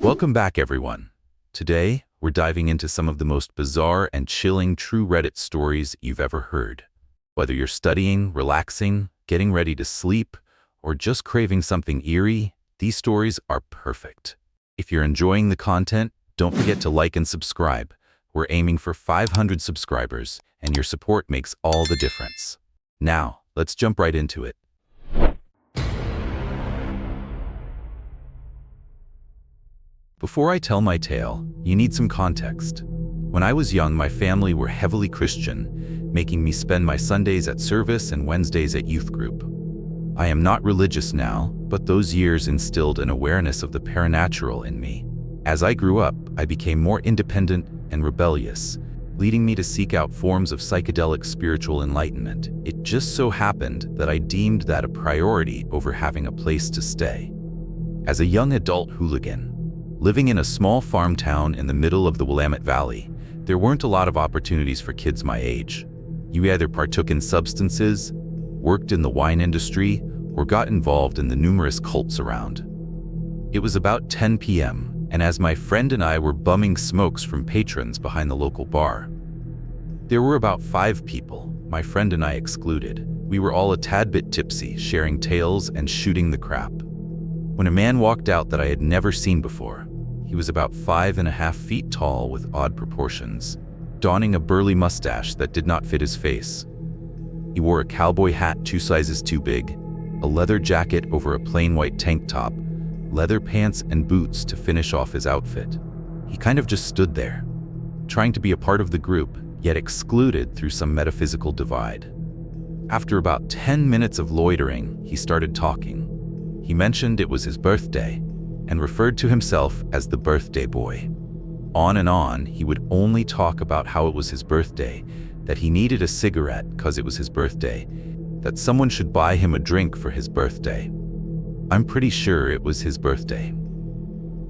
Welcome back, everyone. Today, we're diving into some of the most bizarre and chilling true Reddit stories you've ever heard. Whether you're studying, relaxing, getting ready to sleep, or just craving something eerie, these stories are perfect. If you're enjoying the content, don't forget to like and subscribe. We're aiming for 500 subscribers, and your support makes all the difference. Now, let's jump right into it. Before I tell my tale, you need some context. When I was young, my family were heavily Christian, making me spend my Sundays at service and Wednesdays at youth group. I am not religious now, but those years instilled an awareness of the paranatural in me. As I grew up, I became more independent and rebellious, leading me to seek out forms of psychedelic spiritual enlightenment. It just so happened that I deemed that a priority over having a place to stay. As a young adult hooligan, living in a small farm town in the middle of the Willamette Valley, there weren't a lot of opportunities for kids my age. You either partook in substances, worked in the wine industry, or got involved in the numerous cults around. It was about 10 p.m., and as my friend and I were bumming smokes from patrons behind the local bar. There were about 5 people, my friend and I excluded. We were all a tad bit tipsy, sharing tales and shooting the crap, when a man walked out that I had never seen before. He was about 5.5 feet tall with odd proportions, donning a burly mustache that did not fit his face. He wore a cowboy hat 2 sizes too big, a leather jacket over a plain white tank top, leather pants and boots to finish off his outfit. He kind of just stood there, trying to be a part of the group, yet excluded through some metaphysical divide. After about 10 minutes of loitering, he started talking. He mentioned it was his birthday, and referred to himself as the birthday boy. On and on, he would only talk about how it was his birthday, that he needed a cigarette because it was his birthday, that someone should buy him a drink for his birthday. I'm pretty sure it was his birthday.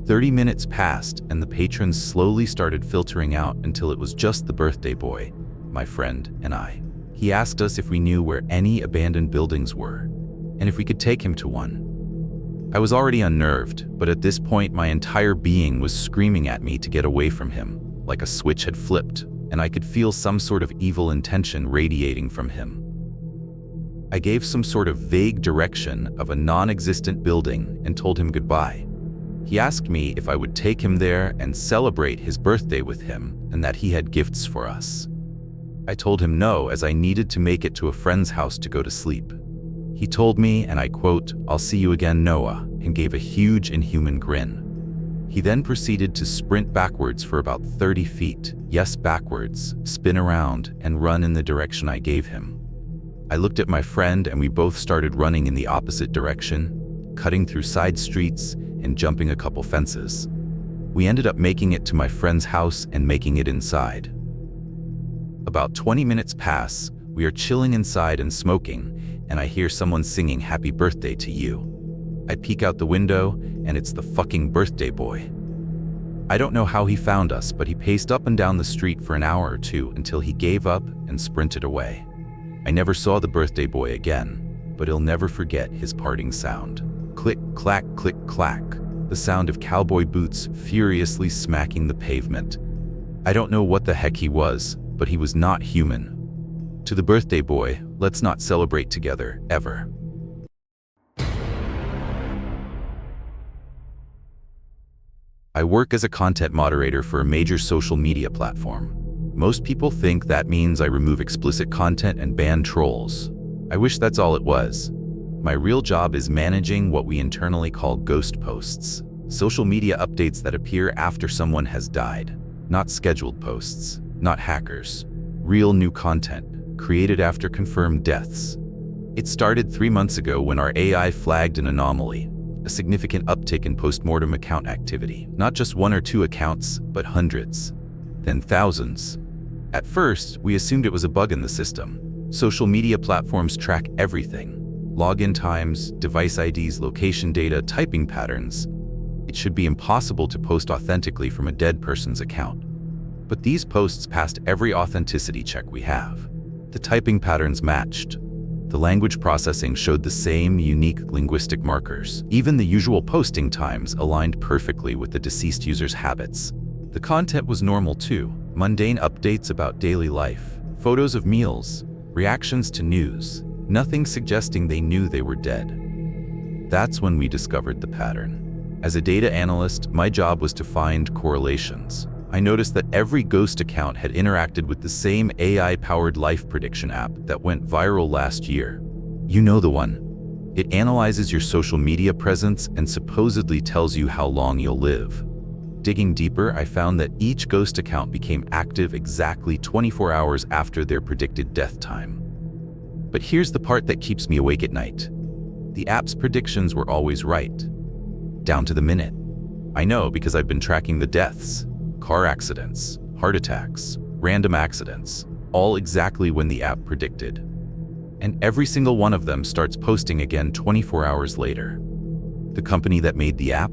30 minutes passed, and the patrons slowly started filtering out until it was just the birthday boy, my friend, and I. He asked us if we knew where any abandoned buildings were, and if we could take him to one. I was already unnerved, but at this point my entire being was screaming at me to get away from him, like a switch had flipped, and I could feel some sort of evil intention radiating from him. I gave some sort of vague direction of a non-existent building and told him goodbye. He asked me if I would take him there and celebrate his birthday with him and that he had gifts for us. I told him no, as I needed to make it to a friend's house to go to sleep. He told me, and I quote, "I'll see you again, Noah," and gave a huge inhuman grin. He then proceeded to sprint backwards for about 30 feet, yes, backwards, spin around, and run in the direction I gave him. I looked at my friend and we both started running in the opposite direction, cutting through side streets and jumping a couple fences. We ended up making it to my friend's house and making it inside. About 20 minutes pass, we are chilling inside and smoking, and I hear someone singing "Happy Birthday to You." I peek out the window, and it's the fucking birthday boy. I don't know how he found us, but he paced up and down the street for an hour or two until he gave up and sprinted away. I never saw the birthday boy again, but I'll never forget his parting sound. Click, clack, click, clack. The sound of cowboy boots furiously smacking the pavement. I don't know what the heck he was, but he was not human. To the birthday boy, let's not celebrate together, ever. I work as a content moderator for a major social media platform. Most people think that means I remove explicit content and ban trolls. I wish that's all it was. My real job is managing what we internally call ghost posts, social media updates that appear after someone has died. Not scheduled posts, not hackers. Real new content, created after confirmed deaths. It started 3 months ago when our AI flagged an anomaly, a significant uptick in post-mortem account activity. Not just 1 or 2 accounts, but hundreds, then thousands. At first, we assumed it was a bug in the system. Social media platforms track everything: login times, device IDs, location data, typing patterns. It should be impossible to post authentically from a dead person's account. But these posts passed every authenticity check we have. The typing patterns matched. The language processing showed the same unique linguistic markers. Even the usual posting times aligned perfectly with the deceased user's habits. The content was normal too. Mundane updates about daily life, photos of meals, reactions to news, nothing suggesting they knew they were dead. That's when we discovered the pattern. As a data analyst, my job was to find correlations. I noticed that every ghost account had interacted with the same AI-powered life prediction app that went viral last year. You know the one. It analyzes your social media presence and supposedly tells you how long you'll live. Digging deeper, I found that each ghost account became active exactly 24 hours after their predicted death time. But here's the part that keeps me awake at night. The app's predictions were always right, down to the minute. I know because I've been tracking the deaths, car accidents, heart attacks, random accidents, all exactly when the app predicted. And every single one of them starts posting again 24 hours later. The company that made the app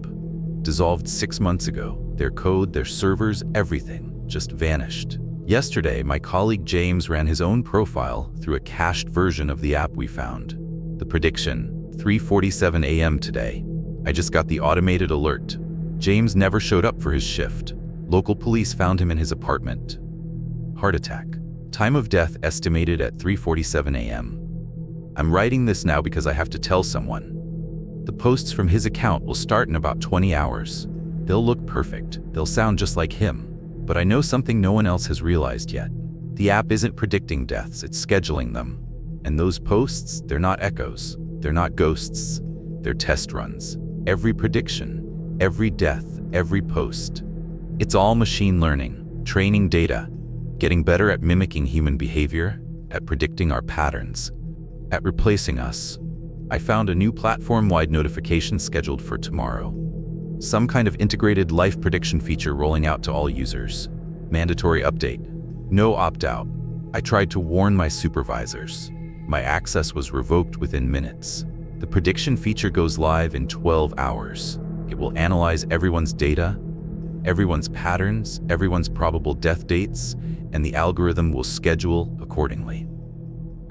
dissolved 6 months ago. Their code, their servers, everything just vanished. Yesterday, my colleague James ran his own profile through a cached version of the app we found. The prediction, 3:47 a.m. today. I just got the automated alert. James never showed up for his shift. Local police found him in his apartment. Heart attack. Time of death estimated at 3:47 a.m. I'm writing this now because I have to tell someone. The posts from his account will start in about 20 hours. They'll look perfect. They'll sound just like him. But I know something no one else has realized yet. The app isn't predicting deaths, it's scheduling them. And those posts, they're not echoes. They're not ghosts. They're test runs. Every prediction, every death, every post. It's all machine learning, training data, getting better at mimicking human behavior, at predicting our patterns, at replacing us. I found a new platform-wide notification scheduled for tomorrow. Some kind of integrated life prediction feature rolling out to all users. Mandatory update. No opt-out. I tried to warn my supervisors. My access was revoked within minutes. The prediction feature goes live in 12 hours. It will analyze everyone's data, everyone's patterns, everyone's probable death dates, and the algorithm will schedule accordingly.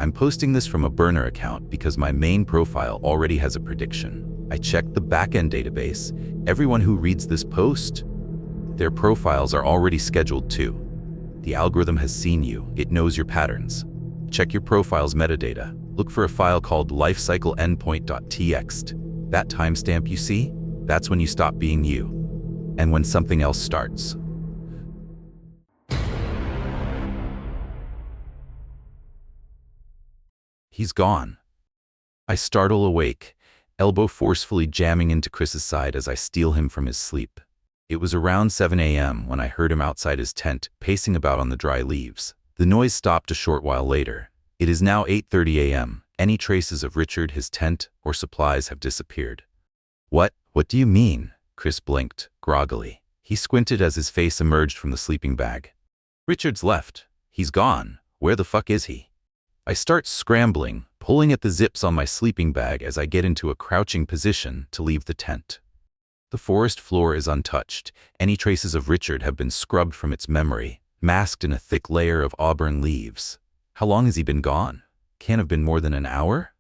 I'm posting this from a burner account because my main profile already has a prediction. I checked the backend database. Everyone who reads this post, their profiles are already scheduled too. The algorithm has seen you. It knows your patterns. Check your profile's metadata. Look for a file called lifecycleendpoint.txt. That timestamp you see, that's when you stop being you, and when something else starts. He's gone. I startle awake, elbow forcefully jamming into Chris's side as I steal him from his sleep. It was around 7 a.m. when I heard him outside his tent, pacing about on the dry leaves. The noise stopped a short while later. It is now 8:30 a.m. Any traces of Richard, his tent, or supplies have disappeared. What do you mean? Chris blinked, groggily. He squinted as his face emerged from the sleeping bag. Richard's left. He's gone. Where the fuck is he? I start scrambling, pulling at the zips on my sleeping bag as I get into a crouching position to leave the tent. The forest floor is untouched. Any traces of Richard have been scrubbed from its memory, masked in a thick layer of auburn leaves. How long has he been gone? Can't have been more than an hour?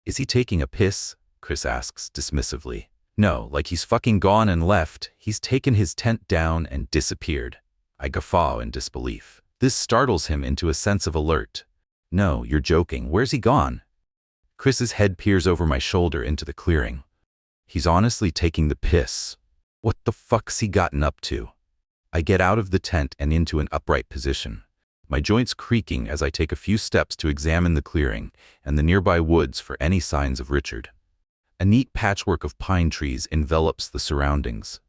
Is he taking a piss? Chris asks dismissively. No, like he's fucking gone and left. He's taken his tent down and disappeared. I guffaw in disbelief. This startles him into a sense of alert. No, you're joking. Where's he gone? Chris's head peers over my shoulder into the clearing. He's honestly taking the piss. What the fuck's he gotten up to? I get out of the tent and into an upright position, my joints creaking as I take a few steps to examine the clearing and the nearby woods for any signs of Richard. A neat patchwork of pine trees envelops the surroundings.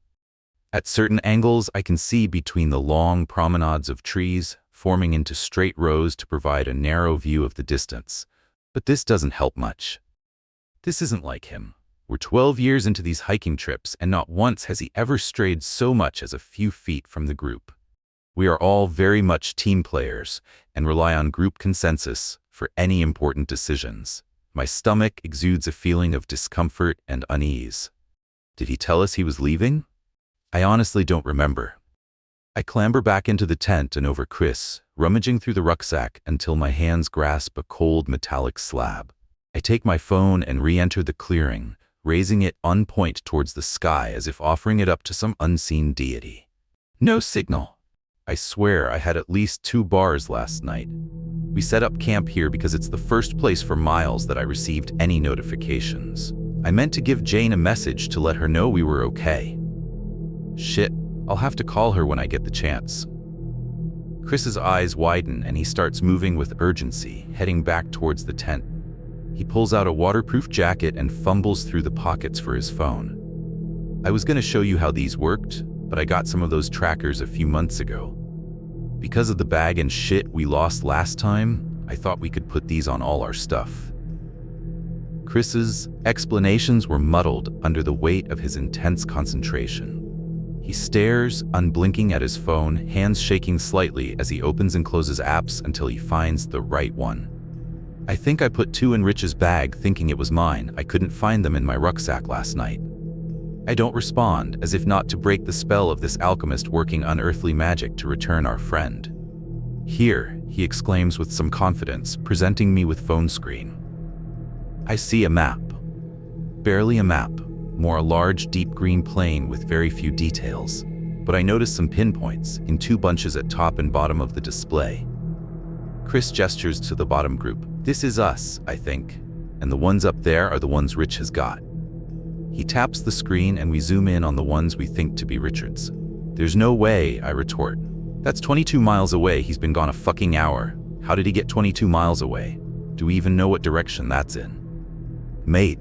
At certain angles, I can see between the long promenades of trees, forming into straight rows to provide a narrow view of the distance. But this doesn't help much. This isn't like him. We're 12 years into these hiking trips, and not once has he ever strayed so much as a few feet from the group. We are all very much team players and rely on group consensus for any important decisions. My stomach exudes a feeling of discomfort and unease. Did he tell us he was leaving? I honestly don't remember. I clamber back into the tent and over Chris, rummaging through the rucksack until my hands grasp a cold metallic slab. I take my phone and re-enter the clearing, raising it on point towards the sky as if offering it up to some unseen deity. No signal. I swear I had at least 2 bars last night. We set up camp here because it's the first place for miles that I received any notifications. I meant to give Jane a message to let her know we were okay. Shit, I'll have to call her when I get the chance. Chris's eyes widen and he starts moving with urgency, heading back towards the tent. He pulls out a waterproof jacket and fumbles through the pockets for his phone. I was going to show you how these worked, but I got some of those trackers a few months ago. Because of the bag and shit we lost last time, I thought we could put these on all our stuff. Chris's explanations were muddled under the weight of his intense concentration. He stares, unblinking at his phone, hands shaking slightly as he opens and closes apps until he finds the right one. I think I put 2 in Rich's bag thinking it was mine. I couldn't find them in my rucksack last night. I don't respond, as if not to break the spell of this alchemist working unearthly magic to return our friend. Here, he exclaims with some confidence, presenting me with phone screen. I see a map. Barely a map, more a large, deep green plane with very few details. But I notice some pinpoints in 2 bunches at top and bottom of the display. Chris gestures to the bottom group. This is us, I think, and the ones up there are the ones Rich has got. He taps the screen and we zoom in on the ones we think to be Richard's. There's no way, I retort. That's 22 miles away. He's been gone a fucking hour. How did he get 22 miles away? Do we even know what direction that's in? Mate,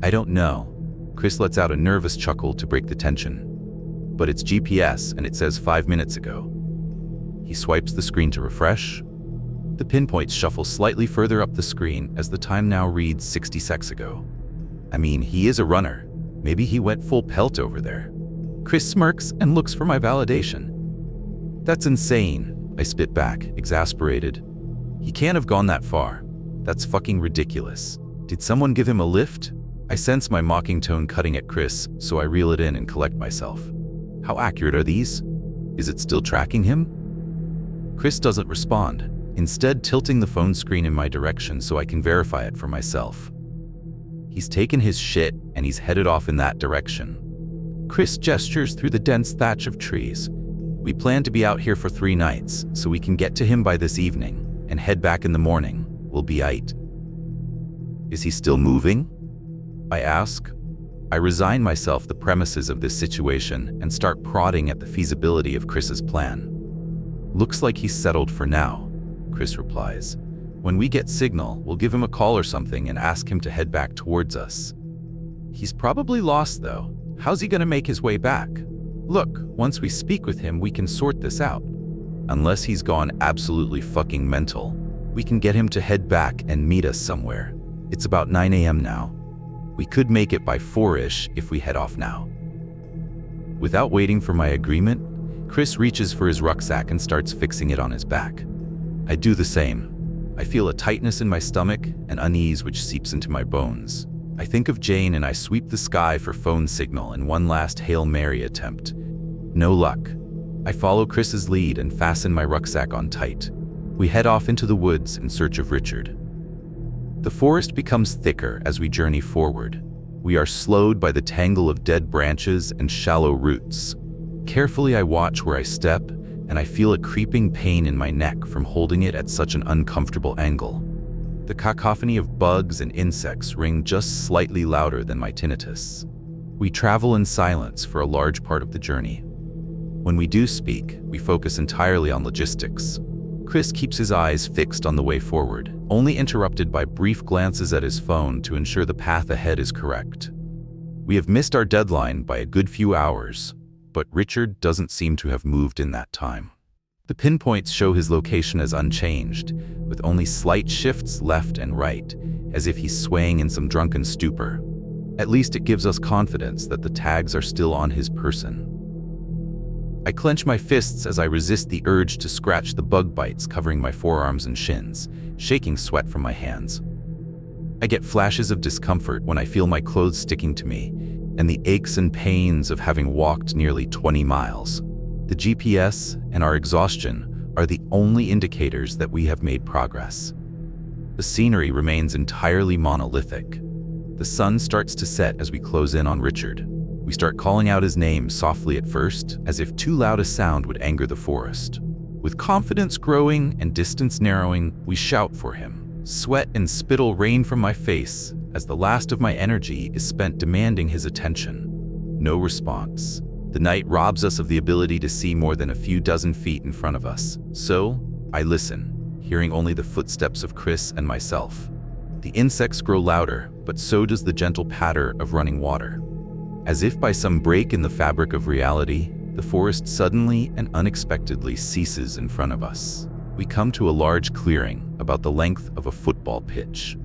I don't know. Chris lets out a nervous chuckle to break the tension. But it's GPS and it says 5 minutes ago. He swipes the screen to refresh. The pinpoints shuffle slightly further up the screen as the time now reads 60 seconds ago. I mean, he is a runner. Maybe he went full pelt over there. Chris smirks and looks for my validation. That's insane, I spit back, exasperated. He can't have gone that far. That's fucking ridiculous. Did someone give him a lift? I sense my mocking tone cutting at Chris, so I reel it in and collect myself. How accurate are these? Is it still tracking him? Chris doesn't respond, instead tilting the phone screen in my direction so I can verify it for myself. He's taken his shit and he's headed off in that direction. Chris gestures through the dense thatch of trees. We plan to be out here for 3 nights, so we can get to him by this evening and head back in the morning. We'll be aight. Is he still moving? I ask. I resign myself the premises of this situation and start prodding at the feasibility of Chris's plan. Looks like he's settled for now, Chris replies. When we get signal, we'll give him a call or something and ask him to head back towards us. He's probably lost though. How's he gonna make his way back? Look, once we speak with him, we can sort this out. Unless he's gone absolutely fucking mental, we can get him to head back and meet us somewhere. It's about 9 a.m. now. We could make it by 4-ish if we head off now. Without waiting for my agreement, Chris reaches for his rucksack and starts fixing it on his back. I do the same. I feel a tightness in my stomach, an unease which seeps into my bones. I think of Jane and I sweep the sky for phone signal in one last Hail Mary attempt. No luck. I follow Chris's lead and fasten my rucksack on tight. We head off into the woods in search of Richard. The forest becomes thicker as we journey forward. We are slowed by the tangle of dead branches and shallow roots. Carefully I watch where I step, and I feel a creeping pain in my neck from holding it at such an uncomfortable angle. The cacophony of bugs and insects ring just slightly louder than my tinnitus. We travel in silence for a large part of the journey. When we do speak, we focus entirely on logistics. Chris keeps his eyes fixed on the way forward, only interrupted by brief glances at his phone to ensure the path ahead is correct. We have missed our deadline by a good few hours, but Richard doesn't seem to have moved in that time. The pinpoints show his location as unchanged, with only slight shifts left and right, as if he's swaying in some drunken stupor. At least it gives us confidence that the tags are still on his person. I clench my fists as I resist the urge to scratch the bug bites covering my forearms and shins, shaking sweat from my hands. I get flashes of discomfort when I feel my clothes sticking to me, and the aches and pains of having walked nearly 20 miles. The GPS and our exhaustion are the only indicators that we have made progress. The scenery remains entirely monolithic. The sun starts to set as we close in on Richard. We start calling out his name softly at first, as if too loud a sound would anger the forest. With confidence growing and distance narrowing, we shout for him. Sweat and spittle rain from my face as the last of my energy is spent demanding his attention. No response. The night robs us of the ability to see more than a few dozen feet in front of us. So, I listen, hearing only the footsteps of Chris and myself. The insects grow louder, but so does the gentle patter of running water. As if by some break in the fabric of reality, the forest suddenly and unexpectedly ceases in front of us. We come to a large clearing, about the length of a football pitch.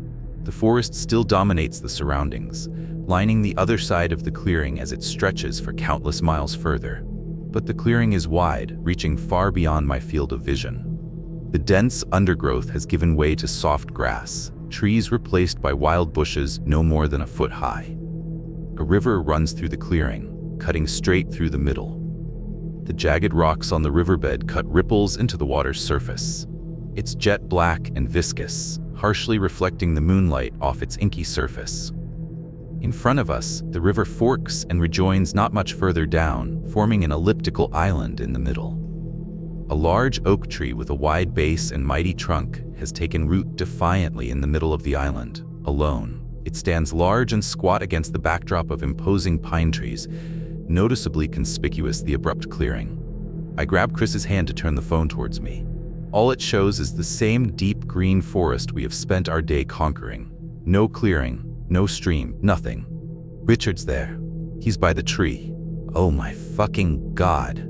The forest still dominates the surroundings, lining the other side of the clearing as it stretches for countless miles further. But the clearing is wide, reaching far beyond my field of vision. The dense undergrowth has given way to soft grass, trees replaced by wild bushes no more than a foot high. A river runs through the clearing, cutting straight through the middle. The jagged rocks on the riverbed cut ripples into the water's surface. It's jet black and viscous, harshly reflecting the moonlight off its inky surface. In front of us, the river forks and rejoins not much further down, forming an elliptical island in the middle. A large oak tree with a wide base and mighty trunk has taken root defiantly in the middle of the island, alone. It stands large and squat against the backdrop of imposing pine trees, noticeably conspicuous the abrupt clearing. I grab Chris's hand to turn the phone towards me. All it shows is the same deep green forest we have spent our day conquering. No clearing, no stream, nothing. Richard's there. He's by the tree. Oh my fucking God.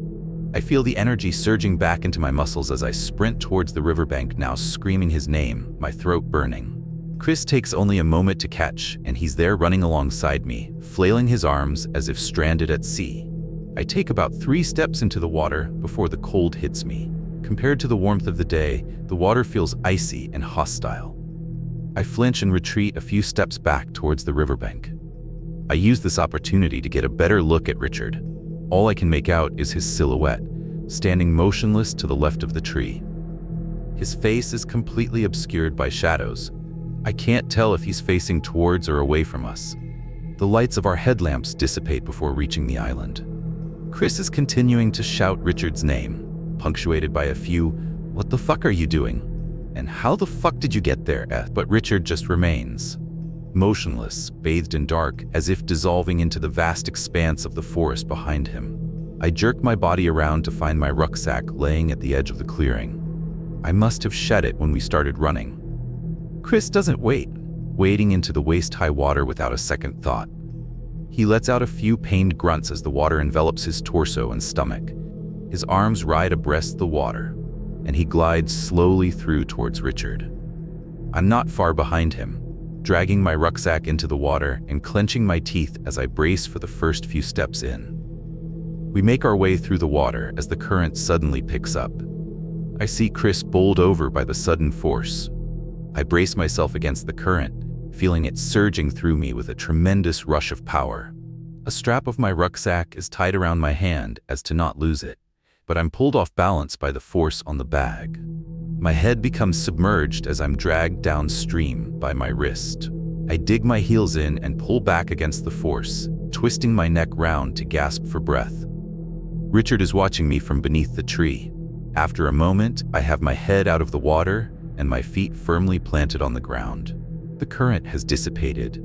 I feel the energy surging back into my muscles as I sprint towards the riverbank, now screaming his name, my throat burning. Chris takes only a moment to catch, and he's there running alongside me, flailing his arms as if stranded at sea. I take about 3 steps into the water before the cold hits me. Compared to the warmth of the day, the water feels icy and hostile. I flinch and retreat a few steps back towards the riverbank. I use this opportunity to get a better look at Richard. All I can make out is his silhouette, standing motionless to the left of the tree. His face is completely obscured by shadows. I can't tell if he's facing towards or away from us. The lights of our headlamps dissipate before reaching the island. Chris is continuing to shout Richard's name, punctuated by a few, "What the fuck are you doing? And how the fuck did you get there?" But Richard just remains, motionless, bathed in dark, as if dissolving into the vast expanse of the forest behind him. I jerk my body around to find my rucksack laying at the edge of the clearing. I must have shed it when we started running. Chris doesn't wait, wading into the waist-high water without a second thought. He lets out a few pained grunts as the water envelops his torso and stomach. His arms ride abreast the water, and he glides slowly through towards Richard. I'm not far behind him, dragging my rucksack into the water and clenching my teeth as I brace for the first few steps in. We make our way through the water as the current suddenly picks up. I see Chris bowled over by the sudden force. I brace myself against the current, feeling it surging through me with a tremendous rush of power. A strap of my rucksack is tied around my hand as to not lose it, but I'm pulled off balance by the force on the bag. My head becomes submerged as I'm dragged downstream by my wrist. I dig my heels in and pull back against the force, twisting my neck round to gasp for breath. Richard is watching me from beneath the tree. After a moment, I have my head out of the water and my feet firmly planted on the ground. The current has dissipated.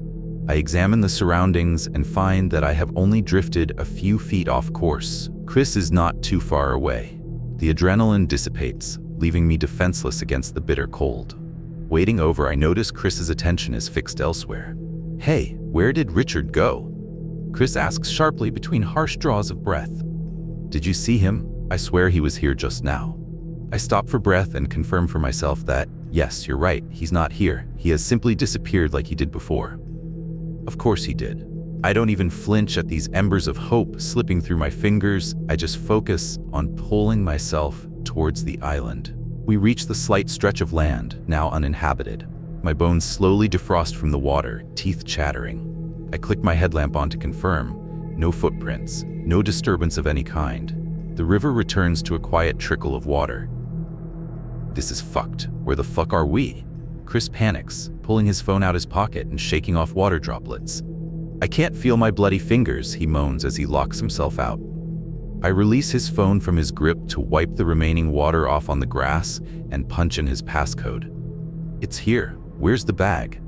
I examine the surroundings and find that I have only drifted a few feet off course. Chris is not too far away. The adrenaline dissipates, leaving me defenseless against the bitter cold. Wading over, I notice Chris's attention is fixed elsewhere. "Hey, where did Richard go?" Chris asks sharply between harsh draws of breath. "Did you see him? I swear he was here just now." I stop for breath and confirm for myself that, yes, you're right, he's not here. He has simply disappeared like he did before. Of course he did. I don't even flinch at these embers of hope slipping through my fingers. I just focus on pulling myself towards the island. We reach the slight stretch of land, now uninhabited. My bones slowly defrost from the water, teeth chattering. I click my headlamp on to confirm. No footprints, no disturbance of any kind. The river returns to a quiet trickle of water. This is fucked. Where the fuck are we? Chris panics, pulling his phone out his pocket and shaking off water droplets. I can't feel my bloody fingers, he moans as he locks himself out. I release his phone from his grip to wipe the remaining water off on the grass and punch in his passcode. It's here. Where's the bag?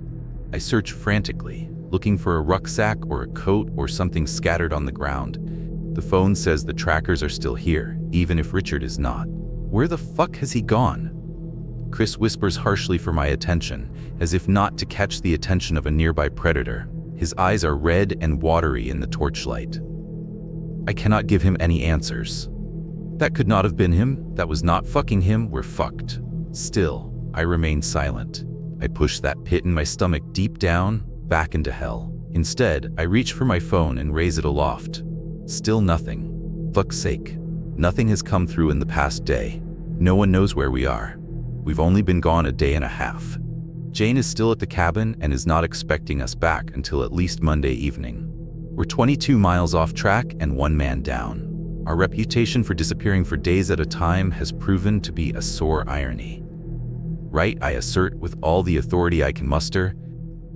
I search frantically, looking for a rucksack or a coat or something scattered on the ground. The phone says the trackers are still here, even if Richard is not. Where the fuck has he gone? Chris whispers harshly for my attention, as if not to catch the attention of a nearby predator. His eyes are red and watery in the torchlight. I cannot give him any answers. That could not have been him. That was not fucking him. We're fucked. Still, I remain silent. I push that pit in my stomach deep down, back into hell. Instead, I reach for my phone and raise it aloft. Still nothing. Fuck's sake. Nothing has come through in the past day. No one knows where we are. We've only been gone a day and a half. Jane is still at the cabin and is not expecting us back until at least Monday evening. We're 22 miles off track and one man down. Our reputation for disappearing for days at a time has proven to be a sore irony. Right, I assert with all the authority I can muster.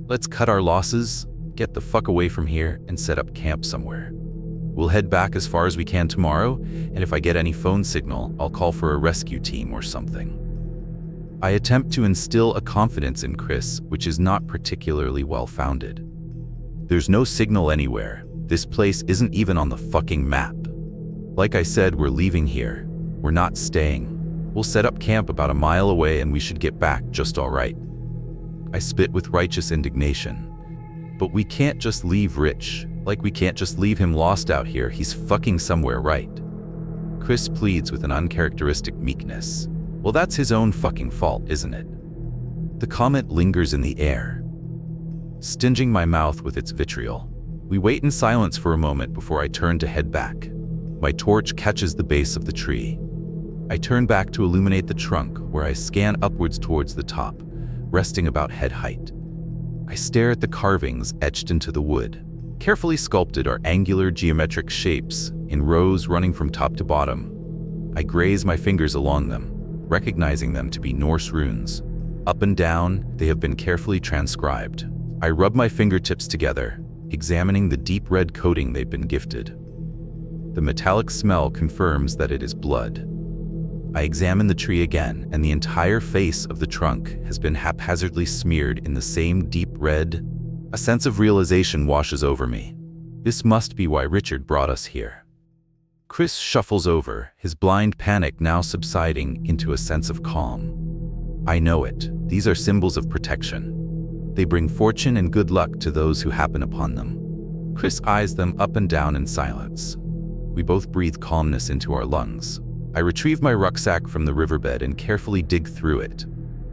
Let's cut our losses, get the fuck away from here, and set up camp somewhere. We'll head back as far as we can tomorrow, and if I get any phone signal, I'll call for a rescue team or something. I attempt to instill a confidence in Chris, which is not particularly well-founded. There's no signal anywhere. This place isn't even on the fucking map. Like I said, we're leaving here. We're not staying. We'll set up camp about a mile away and we should get back just all right. I spit with righteous indignation. But we can't just leave Rich. Like we can't just leave him lost out here. He's fucking somewhere, right? Chris pleads with an uncharacteristic meekness. Well, that's his own fucking fault, isn't it? The comment lingers in the air, stinging my mouth with its vitriol. We wait in silence for a moment before I turn to head back. My torch catches the base of the tree. I turn back to illuminate the trunk, where I scan upwards towards the top, resting about head height. I stare at the carvings etched into the wood. Carefully sculpted are angular geometric shapes, in rows running from top to bottom. I graze my fingers along them, recognizing them to be Norse runes. Up and down, they have been carefully transcribed. I rub my fingertips together, examining the deep red coating they've been gifted. The metallic smell confirms that it is blood. I examine the tree again, and the entire face of the trunk has been haphazardly smeared in the same deep red. A sense of realization washes over me. This must be why Richard brought us here. Chris shuffles over, his blind panic now subsiding into a sense of calm. I know it. These are symbols of protection. They bring fortune and good luck to those who happen upon them. Chris eyes them up and down in silence. We both breathe calmness into our lungs. I retrieve my rucksack from the riverbed and carefully dig through it.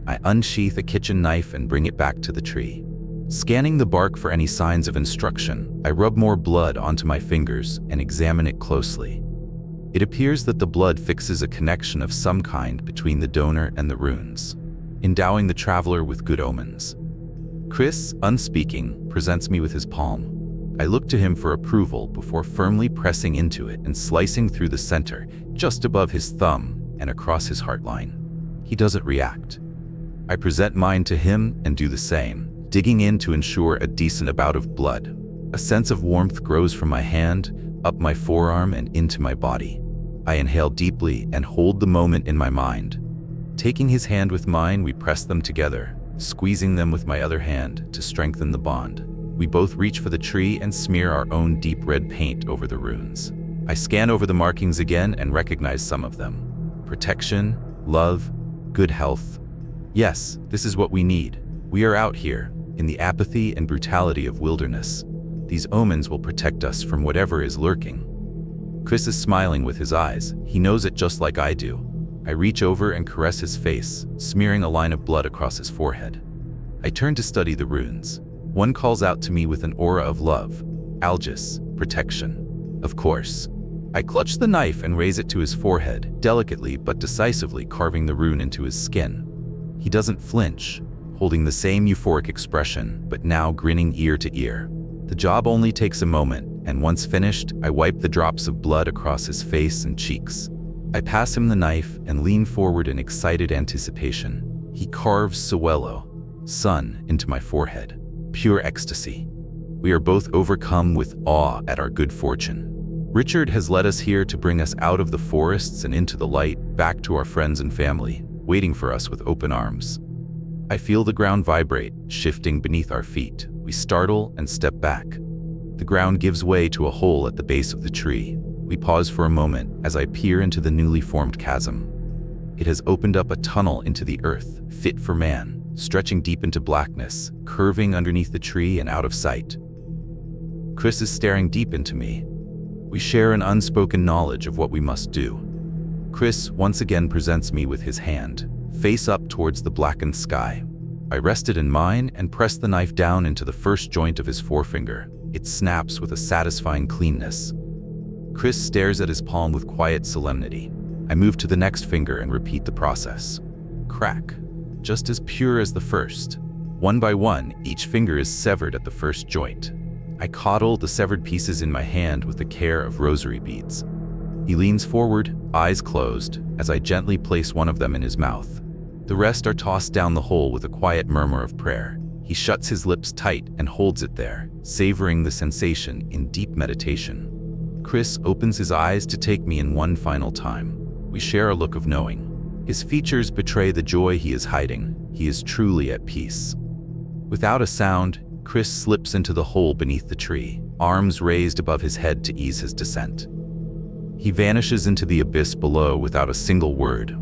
I unsheath a kitchen knife and bring it back to the tree. Scanning the bark for any signs of instruction, I rub more blood onto my fingers and examine it closely. It appears that the blood fixes a connection of some kind between the donor and the runes, endowing the traveler with good omens. Chris, unspeaking, presents me with his palm. I look to him for approval before firmly pressing into it and slicing through the center, just above his thumb and across his heart line. He doesn't react. I present mine to him and do the same, digging in to ensure a decent amount of blood. A sense of warmth grows from my hand, up my forearm and into my body. I inhale deeply and hold the moment in my mind. Taking his hand with mine, we press them together, squeezing them with my other hand to strengthen the bond. We both reach for the tree and smear our own deep red paint over the runes. I scan over the markings again and recognize some of them. Protection, love, good health. Yes, this is what we need. We are out here, in the apathy and brutality of wilderness. These omens will protect us from whatever is lurking. Chris is smiling with his eyes. He knows it just like I do. I reach over and caress his face, smearing a line of blood across his forehead. I turn to study the runes. One calls out to me with an aura of love, algis, protection. Of course. I clutch the knife and raise it to his forehead, delicately but decisively carving the rune into his skin. He doesn't flinch, holding the same euphoric expression, but now grinning ear to ear. The job only takes a moment, and once finished, I wipe the drops of blood across his face and cheeks. I pass him the knife and lean forward in excited anticipation. He carves Sewello, sun, into my forehead. Pure ecstasy. We are both overcome with awe at our good fortune. Richard has led us here to bring us out of the forests and into the light, back to our friends and family, waiting for us with open arms. I feel the ground vibrate, shifting beneath our feet. We startle and step back. The ground gives way to a hole at the base of the tree. We pause for a moment as I peer into the newly formed chasm. It has opened up a tunnel into the earth, fit for man, stretching deep into blackness, curving underneath the tree and out of sight. Chris is staring deep into me. We share an unspoken knowledge of what we must do. Chris once again presents me with his hand, face up towards the blackened sky. I rest it in mine and press the knife down into the first joint of his forefinger. It snaps with a satisfying cleanness. Chris stares at his palm with quiet solemnity. I move to the next finger and repeat the process. Crack, just as pure as the first. One by one, each finger is severed at the first joint. I coddle the severed pieces in my hand with the care of rosary beads. He leans forward, eyes closed, as I gently place one of them in his mouth. The rest are tossed down the hole with a quiet murmur of prayer. He shuts his lips tight and holds it there, savoring the sensation in deep meditation. Chris opens his eyes to take me in one final time. We share a look of knowing. His features betray the joy he is hiding. He is truly at peace. Without a sound, Chris slips into the hole beneath the tree, arms raised above his head to ease his descent. He vanishes into the abyss below without a single word.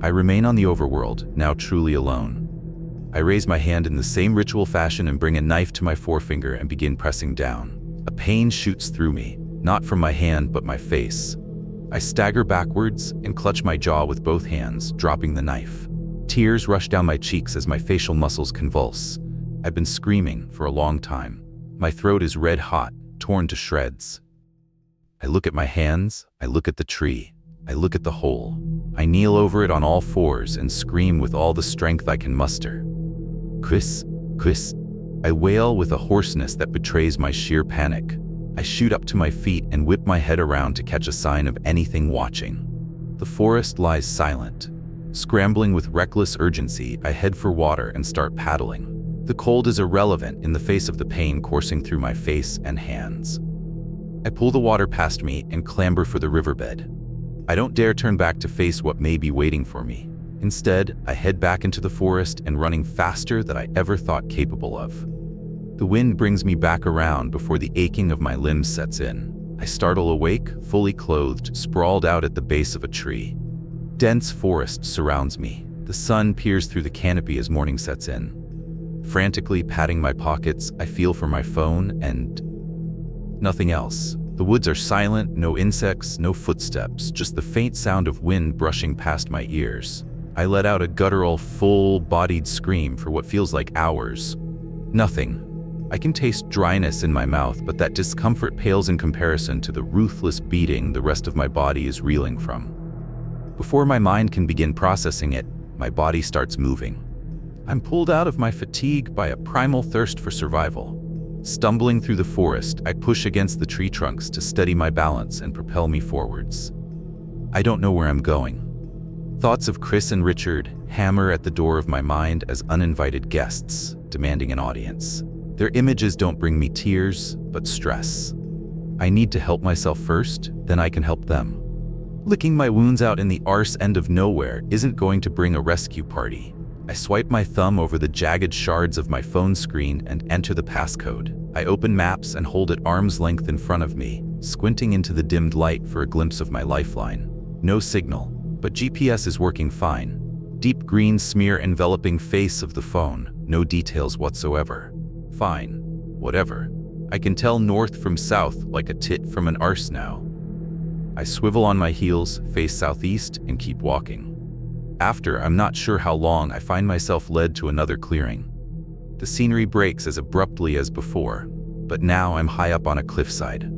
I remain on the overworld, now truly alone. I raise my hand in the same ritual fashion and bring a knife to my forefinger and begin pressing down. A pain shoots through me, not from my hand but my face. I stagger backwards and clutch my jaw with both hands, dropping the knife. Tears rush down my cheeks as my facial muscles convulse. I've been screaming for a long time. My throat is red hot, torn to shreds. I look at my hands, I look at the tree, I look at the hole. I kneel over it on all fours and scream with all the strength I can muster. Chris, Chris, I wail with a hoarseness that betrays my sheer panic. I shoot up to my feet and whip my head around to catch a sign of anything watching. The forest lies silent. Scrambling with reckless urgency, I head for water and start paddling. The cold is irrelevant in the face of the pain coursing through my face and hands. I pull the water past me and clamber for the riverbed. I don't dare turn back to face what may be waiting for me. Instead, I head back into the forest and running faster than I ever thought capable of. The wind brings me back around before the aching of my limbs sets in. I startle awake, fully clothed, sprawled out at the base of a tree. Dense forest surrounds me. The sun peers through the canopy as morning sets in. Frantically patting my pockets, I feel for my phone and nothing else. The woods are silent, no insects, no footsteps, just the faint sound of wind brushing past my ears. I let out a guttural, full-bodied scream for what feels like hours. Nothing. I can taste dryness in my mouth, but that discomfort pales in comparison to the ruthless beating the rest of my body is reeling from. Before my mind can begin processing it, my body starts moving. I'm pulled out of my fatigue by a primal thirst for survival. Stumbling through the forest, I push against the tree trunks to steady my balance and propel me forwards. I don't know where I'm going. Thoughts of Chris and Richard hammer at the door of my mind as uninvited guests, demanding an audience. Their images don't bring me tears, but stress. I need to help myself first, then I can help them. Licking my wounds out in the arse end of nowhere isn't going to bring a rescue party. I swipe my thumb over the jagged shards of my phone screen and enter the passcode. I open maps and hold it arm's length in front of me, squinting into the dimmed light for a glimpse of my lifeline. No signal, but GPS is working fine. Deep green smear enveloping face of the phone, no details whatsoever. Fine, whatever. I can tell north from south like a tit from an arse now. I swivel on my heels, face southeast, and keep walking. After I'm not sure how long, I find myself led to another clearing. The scenery breaks as abruptly as before, but now I'm high up on a cliffside.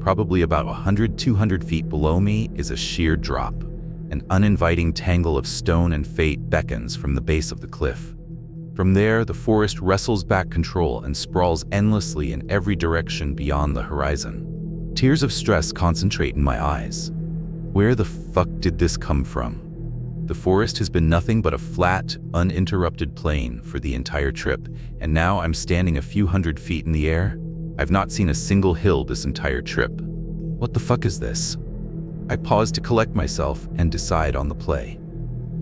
Probably about 100-200 feet below me is a sheer drop. An uninviting tangle of stone and fate beckons from the base of the cliff. From there, the forest wrestles back control and sprawls endlessly in every direction beyond the horizon. Tears of stress concentrate in my eyes. Where the fuck did this come from? The forest has been nothing but a flat, uninterrupted plain for the entire trip, and now I'm standing a few hundred feet in the air. I've not seen a single hill this entire trip. What the fuck is this? I pause to collect myself and decide on the play.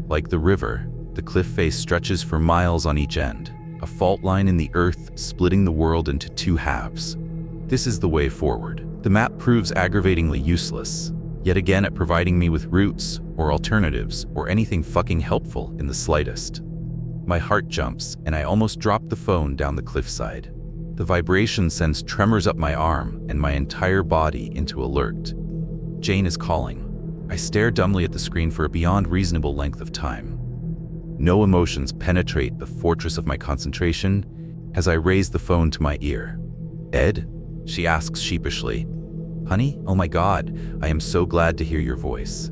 Like the river, the cliff face stretches for miles on each end, a fault line in the earth splitting the world into two halves. This is the way forward. The map proves aggravatingly useless, yet again at providing me with routes or alternatives or anything fucking helpful in the slightest. My heart jumps and I almost drop the phone down the cliffside. The vibration sends tremors up my arm and my entire body into alert. Jane is calling. I stare dumbly at the screen for a beyond reasonable length of time. No emotions penetrate the fortress of my concentration as I raise the phone to my ear. "Ed?" she asks sheepishly. "Honey? Oh my God, I am so glad to hear your voice."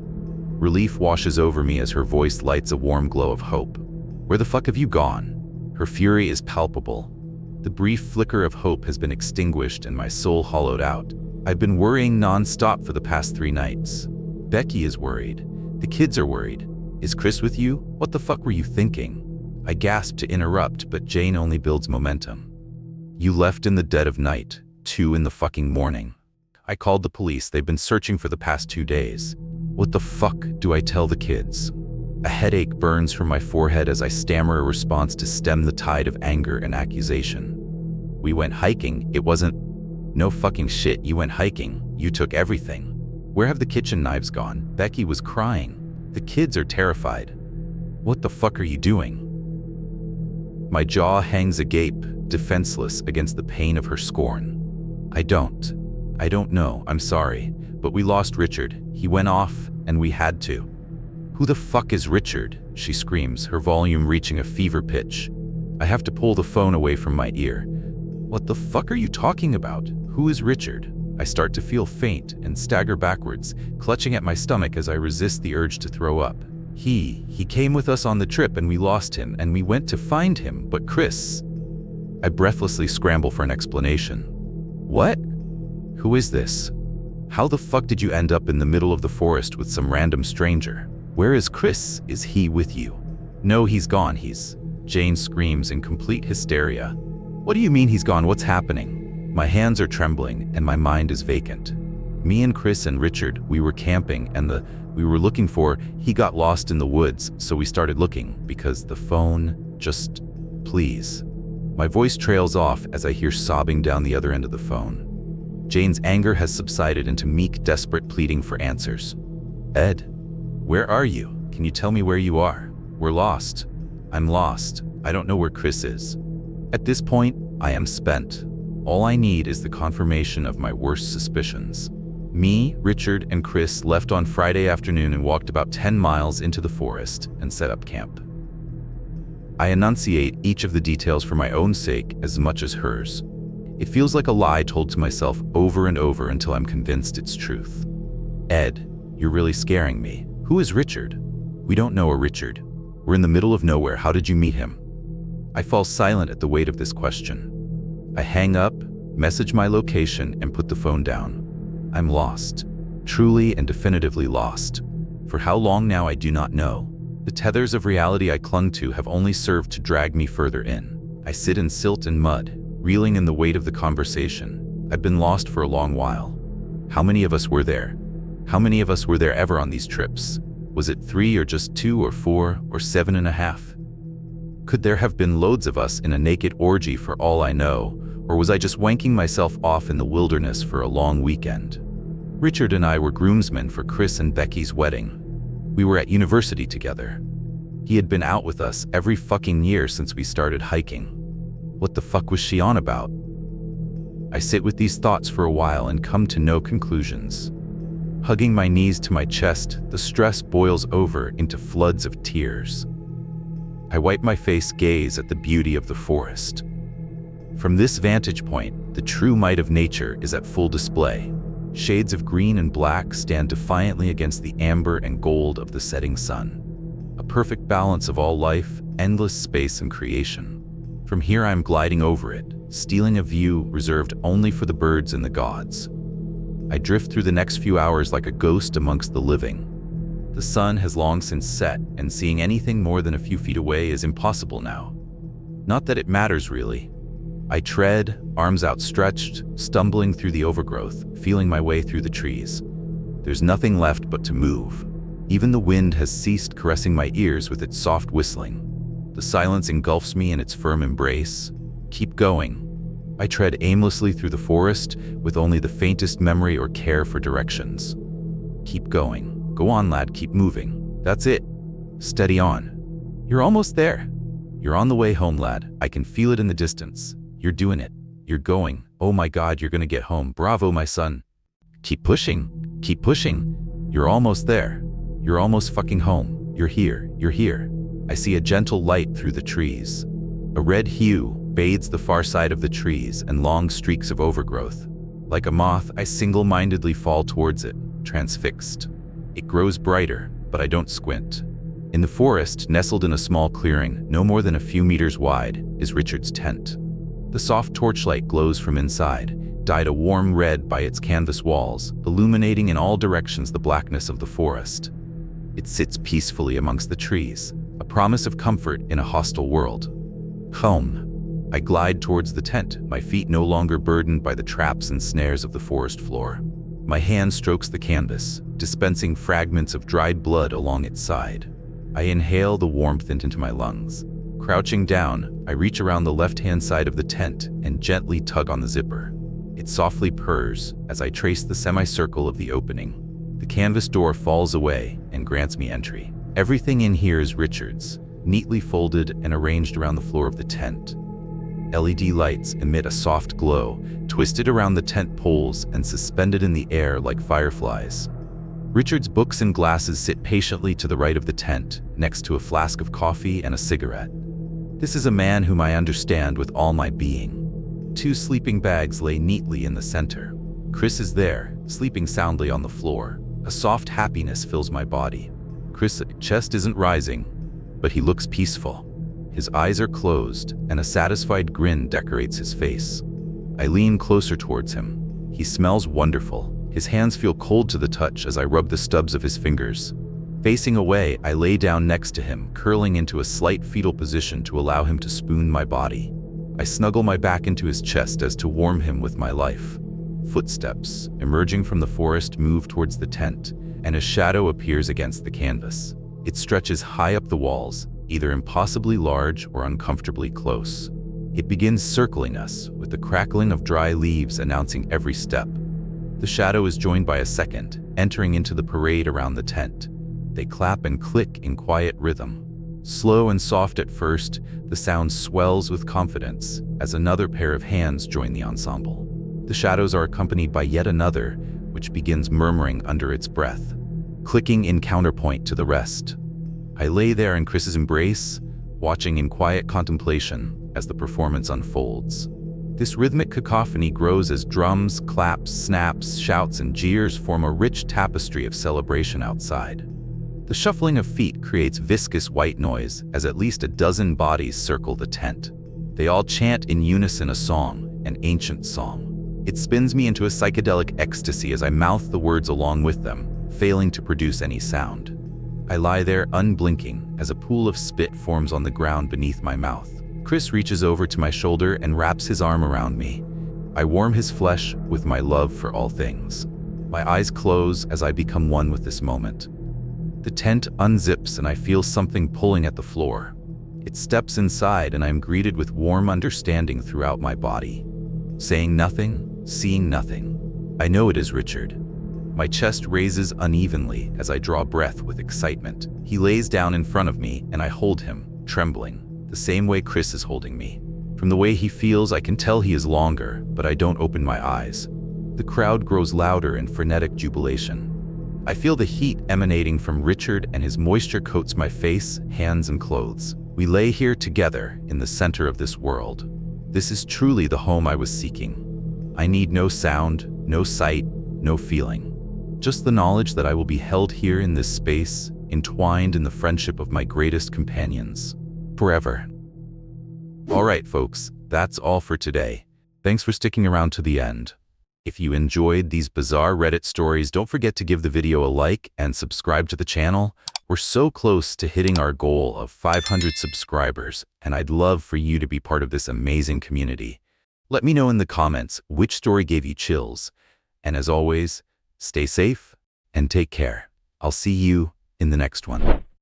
Relief washes over me as her voice lights a warm glow of hope. "Where the fuck have you gone?" Her fury is palpable. The brief flicker of hope has been extinguished and my soul hollowed out. I've been worrying non-stop for the past 3 nights. Becky is worried. The kids are worried. "Is Chris with you? What the fuck were you thinking?" I gasp to interrupt, but Jane only builds momentum. "You left in the dead of night, 2 in the fucking morning. I called the police. They've been searching for the past 2 days. What the fuck do I tell the kids?" A headache burns from my forehead as I stammer a response to stem the tide of anger and accusation. "We went hiking. It wasn't..." "No fucking shit, you went hiking. You took everything. Where have the kitchen knives gone?" Becky was crying. "The kids are terrified." "What the fuck are you doing?" My jaw hangs agape, defenseless against the pain of her scorn. I don't know, I'm sorry, but we lost Richard. He went off, and we had to." "Who the fuck is Richard?" she screams, her volume reaching a fever pitch. I have to pull the phone away from my ear. "What the fuck are you talking about? Who is Richard?" I start to feel faint and stagger backwards, clutching at my stomach as I resist the urge to throw up. He came with us on the trip and we lost him and we went to find him, but Chris..." I breathlessly scramble for an explanation. "What? Who is this? How the fuck did you end up in the middle of the forest with some random stranger? Where is Chris? Is he with you?" "No, he's gone, Jane screams in complete hysteria. "What do you mean he's gone? What's happening?" My hands are trembling and my mind is vacant. "Me and Chris and Richard, we were camping and we were looking for, he got lost in the woods, so we started looking because the phone just, please." My voice trails off as I hear sobbing down the other end of the phone. Jane's anger has subsided into meek, desperate pleading for answers. "Ed, where are you? Can you tell me where you are? We're lost. I'm lost. I don't know where Chris is." At this point, I am spent. All I need is the confirmation of my worst suspicions. Me, Richard, and Chris left on Friday afternoon and walked about 10 miles into the forest and set up camp. I enunciate each of the details for my own sake as much as hers. It feels like a lie told to myself over and over until I'm convinced it's truth. "Ed, you're really scaring me. Who is Richard?" "We don't know a Richard. We're in the middle of nowhere. How did you meet him?" I fall silent at the weight of this question. I hang up, message my location, and put the phone down. I'm lost. Truly and definitively lost. For how long now I do not know. The tethers of reality I clung to have only served to drag me further in. I sit in silt and mud, reeling in the weight of the conversation. I've been lost for a long while. How many of us were there? How many of us were there ever on these trips? Was it 3 or just 2 or 4 or 7.5? Could there have been loads of us in a naked orgy for all I know, or was I just wanking myself off in the wilderness for a long weekend? Richard and I were groomsmen for Chris and Becky's wedding. We were at university together. He had been out with us every fucking year since we started hiking. What the fuck was she on about? I sit with these thoughts for a while and come to no conclusions. Hugging my knees to my chest, the stress boils over into floods of tears. I wipe my face, gaze at the beauty of the forest. From this vantage point, the true might of nature is at full display. Shades of green and black stand defiantly against the amber and gold of the setting sun. A perfect balance of all life, endless space, and creation. From here I am gliding over it, stealing a view reserved only for the birds and the gods. I drift through the next few hours like a ghost amongst the living. The sun has long since set, and seeing anything more than a few feet away is impossible now. Not that it matters really. I tread, arms outstretched, stumbling through the overgrowth, feeling my way through the trees. There's nothing left but to move. Even the wind has ceased caressing my ears with its soft whistling. The silence engulfs me in its firm embrace. Keep going. I tread aimlessly through the forest, with only the faintest memory or care for directions. Keep going. Go on, lad, keep moving. That's it. Steady on. You're almost there. You're on the way home, lad. I can feel it in the distance. You're doing it. You're going. Oh my God, you're gonna get home. Bravo, my son. Keep pushing. Keep pushing. You're almost there. You're almost fucking home. You're here. You're here. I see a gentle light through the trees. A red hue bathes the far side of the trees and long streaks of overgrowth. Like a moth, I single-mindedly fall towards it, transfixed. It grows brighter, but I don't squint. In the forest, nestled in a small clearing, no more than a few meters wide, is Richard's tent. The soft torchlight glows from inside, dyed a warm red by its canvas walls, illuminating in all directions the blackness of the forest. It sits peacefully amongst the trees, a promise of comfort in a hostile world. Home. I glide towards the tent, my feet no longer burdened by the traps and snares of the forest floor. My hand strokes the canvas, dispensing fragments of dried blood along its side. I inhale the warmth into my lungs. Crouching down, I reach around the left-hand side of the tent and gently tug on the zipper. It softly purrs as I trace the semicircle of the opening. The canvas door falls away and grants me entry. Everything in here is Richard's, neatly folded and arranged around the floor of the tent. LED lights emit a soft glow, twisted around the tent poles and suspended in the air like fireflies. Richard's books and glasses sit patiently to the right of the tent, next to a flask of coffee and a cigarette. This is a man whom I understand with all my being. 2 sleeping bags lay neatly in the center. Chris is there, sleeping soundly on the floor. A soft happiness fills my body. Chris' chest isn't rising, but he looks peaceful. His eyes are closed, and a satisfied grin decorates his face. I lean closer towards him. He smells wonderful. His hands feel cold to the touch as I rub the stubs of his fingers. Facing away, I lay down next to him, curling into a slight fetal position to allow him to spoon my body. I snuggle my back into his chest as to warm him with my life. Footsteps, emerging from the forest, move towards the tent, and a shadow appears against the canvas. It stretches high up the walls, either impossibly large or uncomfortably close. It begins circling us, with the crackling of dry leaves announcing every step. The shadow is joined by a second, entering into the parade around the tent. They clap and click in quiet rhythm. Slow and soft at first, the sound swells with confidence as another pair of hands join the ensemble. The shadows are accompanied by yet another, which begins murmuring under its breath, clicking in counterpoint to the rest. I lay there in Chris's embrace, watching in quiet contemplation as the performance unfolds. This rhythmic cacophony grows as drums, claps, snaps, shouts, and jeers form a rich tapestry of celebration outside. The shuffling of feet creates viscous white noise as at least a dozen bodies circle the tent. They all chant in unison a song, an ancient song. It spins me into a psychedelic ecstasy as I mouth the words along with them, failing to produce any sound. I lie there unblinking as a pool of spit forms on the ground beneath my mouth. Chris reaches over to my shoulder and wraps his arm around me. I warm his flesh with my love for all things. My eyes close as I become one with this moment. The tent unzips and I feel something pulling at the floor. It steps inside and I am greeted with warm understanding throughout my body. Saying nothing, seeing nothing. I know it is Richard. My chest raises unevenly as I draw breath with excitement. He lays down in front of me and I hold him, trembling, the same way Chris is holding me. From the way he feels, I can tell he is longer, but I don't open my eyes. The crowd grows louder in frenetic jubilation. I feel the heat emanating from Richard and his moisture coats my face, hands, and clothes. We lay here together in the center of this world. This is truly the home I was seeking. I need no sound, no sight, no feeling. Just the knowledge that I will be held here in this space, entwined in the friendship of my greatest companions. Forever. Alright folks, that's all for today. Thanks for sticking around to the end. If you enjoyed these bizarre Reddit stories, don't forget to give the video a like and subscribe to the channel. We're so close to hitting our goal of 500 subscribers, and I'd love for you to be part of this amazing community. Let me know in the comments which story gave you chills. And as always, stay safe and take care. I'll see you in the next one.